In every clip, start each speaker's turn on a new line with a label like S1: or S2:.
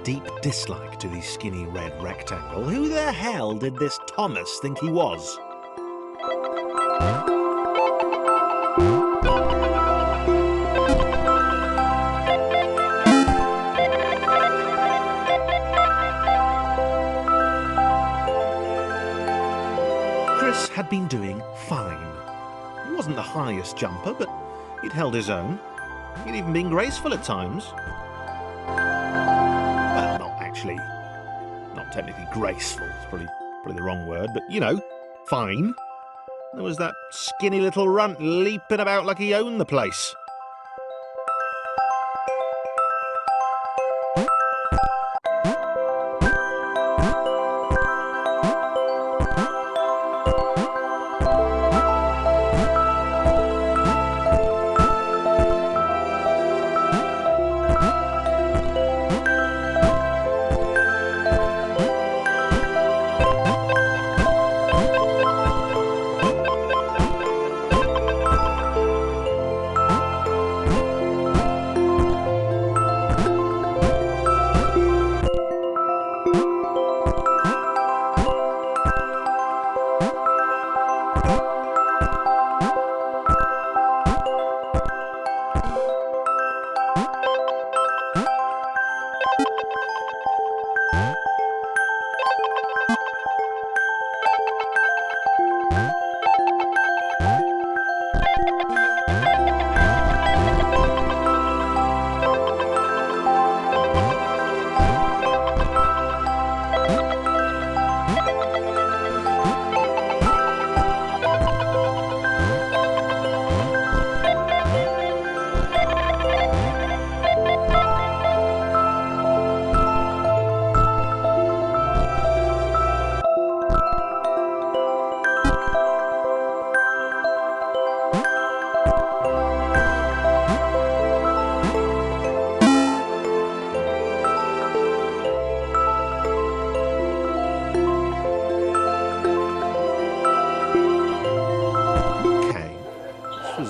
S1: deep dislike to the skinny red rectangle. Who the hell did this Thomas think he was? Chris had been doing fine. He wasn't the highest jumper, but he'd held his own. He'd even been graceful at times. Well, not technically graceful, it's probably the wrong word, but, you know, fine. There was that skinny little runt leaping about like he owned the place.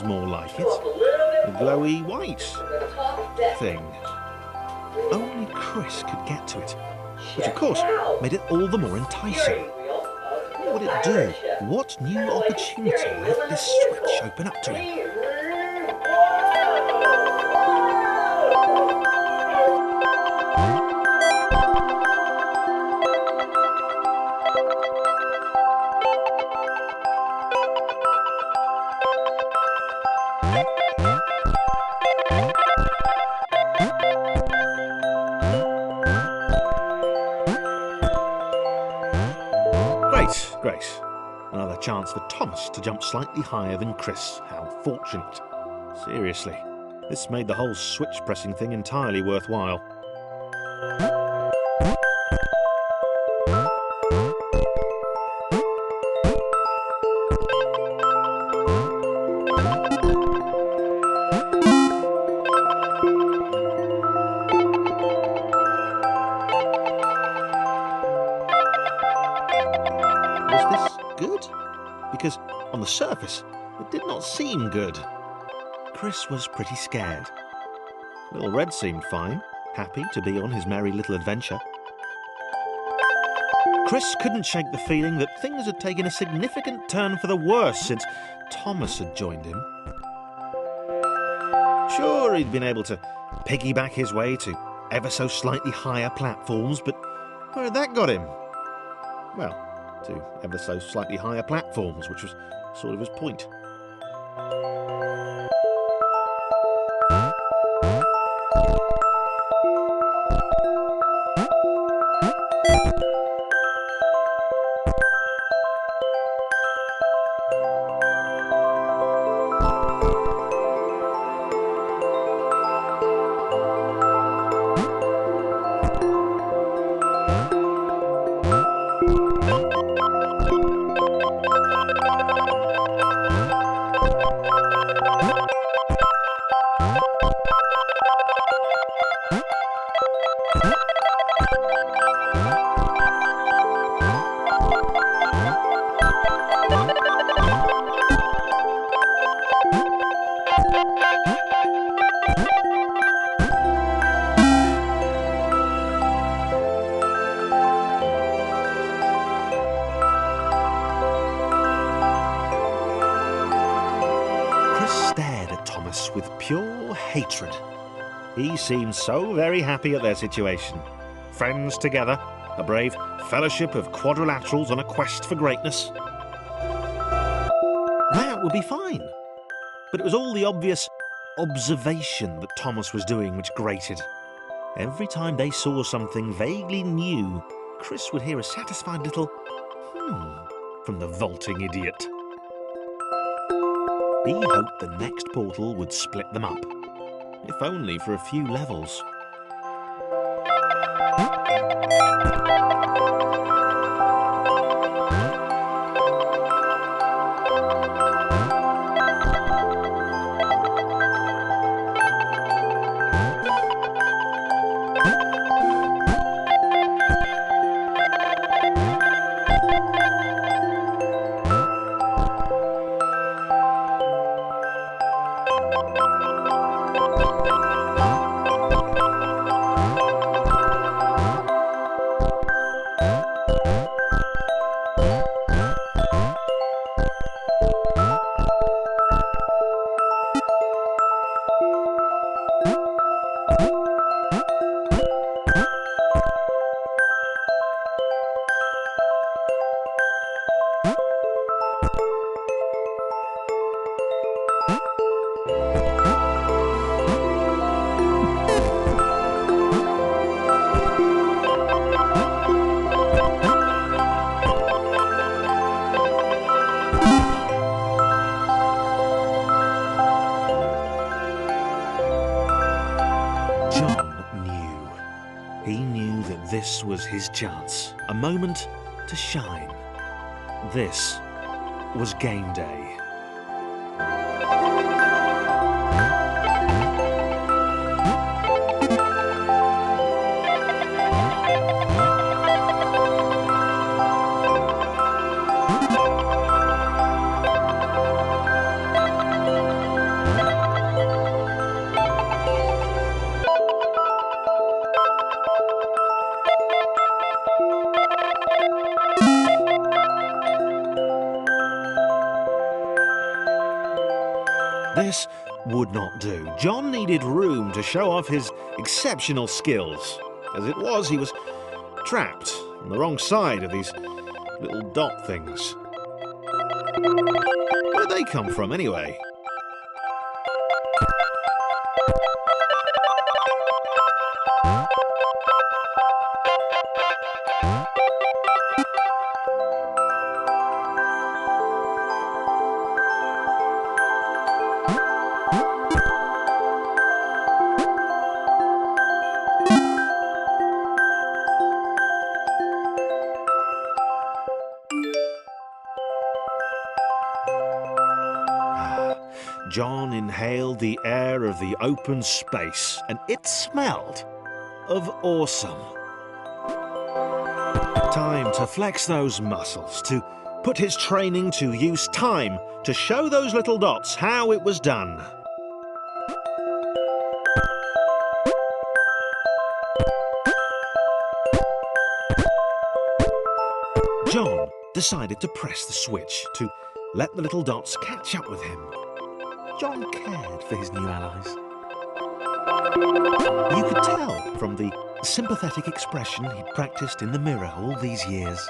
S1: More like it. The glowy white thing. Only Chris could get to it, which of course made it all the more enticing. What would it do? What new opportunity let this switch open up to him? Great. Another chance for Thomas to jump slightly higher than Chris. How fortunate. Seriously, this made the whole switch pressing thing entirely worthwhile. Because on the surface, it did not seem good. Chris was pretty scared. Little Red seemed fine, happy to be on his merry little adventure. Chris couldn't shake the feeling that things had taken a significant turn for the worse since Thomas had joined him. Sure, he'd been able to piggyback his way to ever so slightly higher platforms, but where had that got him? Well, to ever so slightly higher platforms, which was sort of his point. stared at Thomas with pure hatred. He seemed so very happy at their situation. Friends together, a brave fellowship of quadrilaterals on a quest for greatness. That would be fine. But it was all the obvious observation that Thomas was doing which grated. Every time they saw something vaguely new, Chris would hear a satisfied little from the vaulting idiot. He hoped the next portal would split them up, if only for a few levels. This was his chance, a moment to shine. This was game day. This would not do. John needed room to show off his exceptional skills. As it was, he was trapped on the wrong side of these little dot things. Where did they come from, anyway? John inhaled the air of the open space, and it smelled of awesome. Time to flex those muscles, to put his training to use, time to show those little dots how it was done. John decided to press the switch to let the little dots catch up with him. John cared for his new allies. You could tell from the sympathetic expression he'd practiced in the mirror all these years.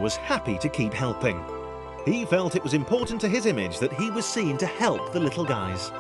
S1: was happy to keep helping. He felt it was important to his image that he was seen to help the little guys.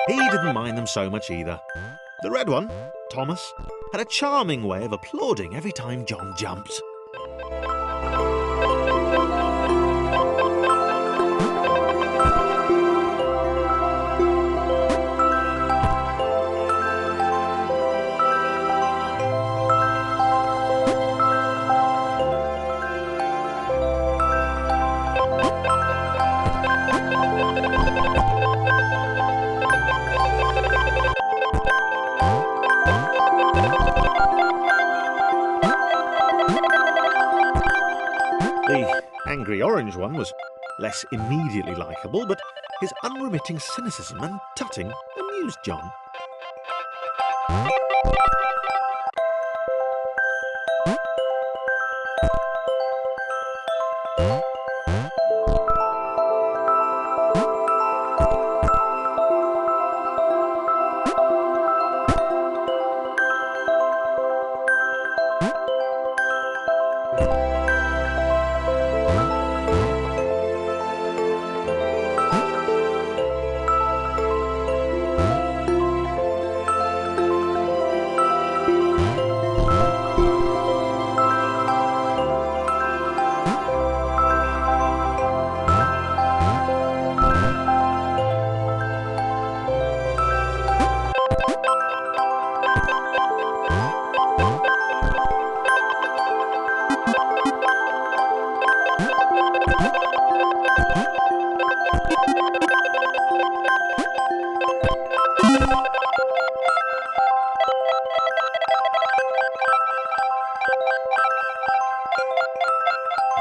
S1: He didn't mind them so much either. The red one, Thomas, had a charming way of applauding every time John jumped. The angry orange one was less immediately likeable, but his unremitting cynicism and tutting amused John.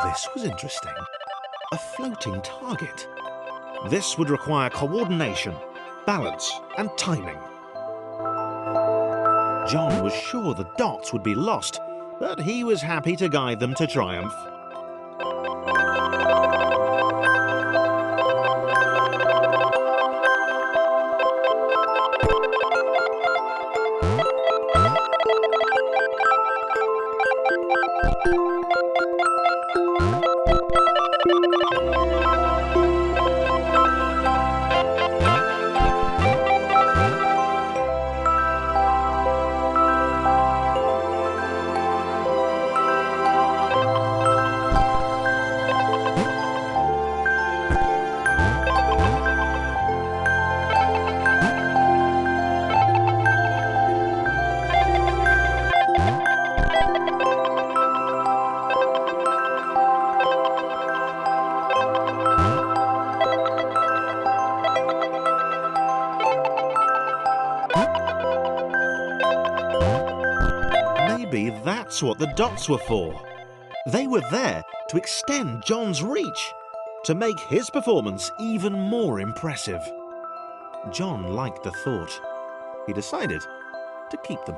S1: This was interesting. A floating target. This would require coordination, balance, and timing. John was sure the dots would be lost, but he was happy to guide them to triumph. Maybe that's what the dots were for. They were there to extend John's reach, to make his performance even more impressive. John liked the thought. He decided to keep them.